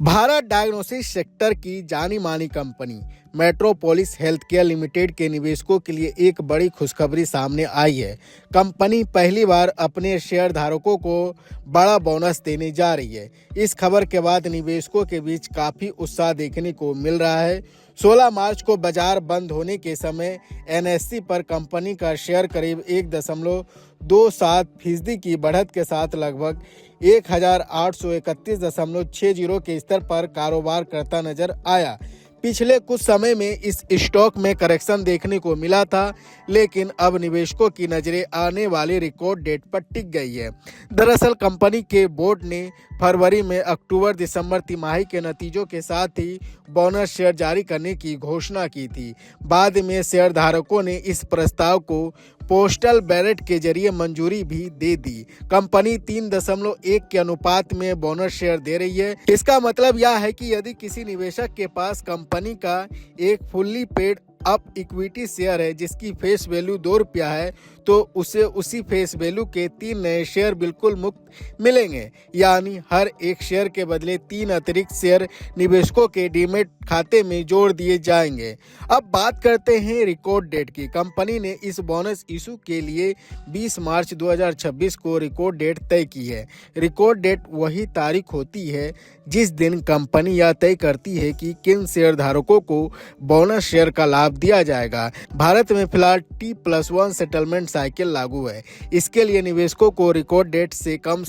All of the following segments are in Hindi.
भारत डायग्नोस्टिक सेक्टर की जानी मानी कंपनी मेट्रोपोलिस हेल्थकेयर लिमिटेड के निवेशकों के लिए एक बड़ी खुशखबरी सामने आई है। कंपनी पहली बार अपने शेयरधारकों को बड़ा बोनस देने जा रही है। इस खबर के बाद निवेशकों के बीच काफी उत्साह देखने को मिल रहा है। 16 मार्च को बाजार बंद होने के समय एनएससी पर कंपनी का शेयर करीब 1.27% की बढ़त के साथ लगभग 1831.60 के स्तर पर कारोबार करता नजर आया। पिछले कुछ समय में इस स्टॉक में करेक्शन देखने को मिला था, लेकिन अब निवेशकों की नजरें आने वाली रिकॉर्ड डेट पर टिक गई है। दरअसल कंपनी के बोर्ड ने फरवरी में अक्टूबर-दिसंबर तिमाही के नतीजों के साथ ही बोनस शेयर जारी करने की घोषणा की थी। बाद में शेयरधारकों ने इस प्रस्ताव को पोस्टल बैलेट के जरिए मंजूरी भी दे दी। कंपनी 3.1 के अनुपात में बोनस शेयर दे रही है। इसका मतलब यह है कि यदि किसी निवेशक के पास कंपनी का एक fully paid up equity share है जिसकी फेस वैल्यू ₹2 है, तो उसे उसी फेस वैल्यू के 3 नए शेयर बिल्कुल मुफ्त मिलेंगे। यानी हर एक शेयर के बदले 3 अतिरिक्त शेयर निवेशकों के डीमैट खाते में जोड़ दिए जाएंगे। अब बात करते हैं रिकॉर्ड डेट की। कंपनी ने इस बोनस इशू के लिए 20 मार्च 2026 को रिकॉर्ड डेट तय की है। रिकॉर्ड डेट वही तारीख होती है जिस दिन कंपनी यह तय करती है कि किन शेयरधारकों को बोनस शेयर का लाभ दिया जाएगा। भारत में फिलहाल T+1 सेटलमेंट साइकिल लागू है। इसके लिए निवेशकों को रिकॉर्ड डेट से कम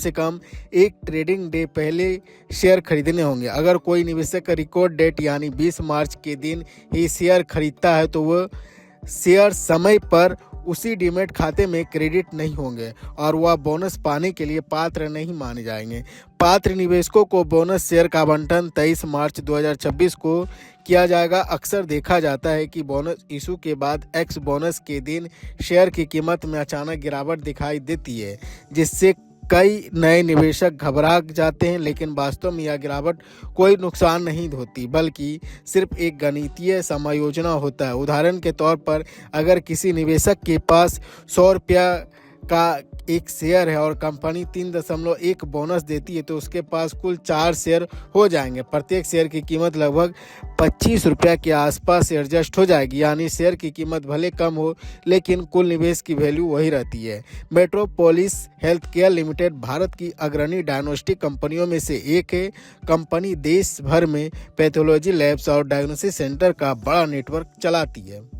एक ट्रेडिंग डे पहले शेयर खरीदने होंगे। अगर कोई निवेशक रिकॉर्ड डेट यानी 20 मार्च के दिन ही शेयर खरीदता है तो वह शेयर समय पर उसी डीमैट खाते में क्रेडिट नहीं होंगे और वह बोनस पाने के लिए पात्र नहीं माने जाएंगे। पात्र निवेशकों को बोनस शेयर का आवंटन 23 मार्च 2026 को किया जाएगा। अक्सर देखा जाता है कि बोनस इशू के बाद एक्स बोनस के दिन शेयर की कीमत में अचानक गिरावट दिखाई देती है, जिससे कई नए निवेशक घबरा जाते हैं। लेकिन वास्तव में यह गिरावट कोई नुकसान नहीं होती, बल्कि सिर्फ एक गणितीय समायोजन होता है। उदाहरण के तौर पर अगर किसी निवेशक के पास ₹100 का एक शेयर है और कंपनी 3.1 बोनस देती है, तो उसके पास कुल 4 शेयर हो जाएंगे। प्रत्येक शेयर की कीमत लगभग ₹25 के आसपास एडजस्ट हो जाएगी। यानी शेयर की कीमत भले कम हो, लेकिन कुल निवेश की वैल्यू वही रहती है। मेट्रोपोलिस हेल्थकेयर लिमिटेड भारत की अग्रणी डायग्नोस्टिक कंपनियों में से एक है। कंपनी देश भर में पैथोलॉजी लैब्स और डायग्नोस्टिक सेंटर का बड़ा नेटवर्क चलाती है।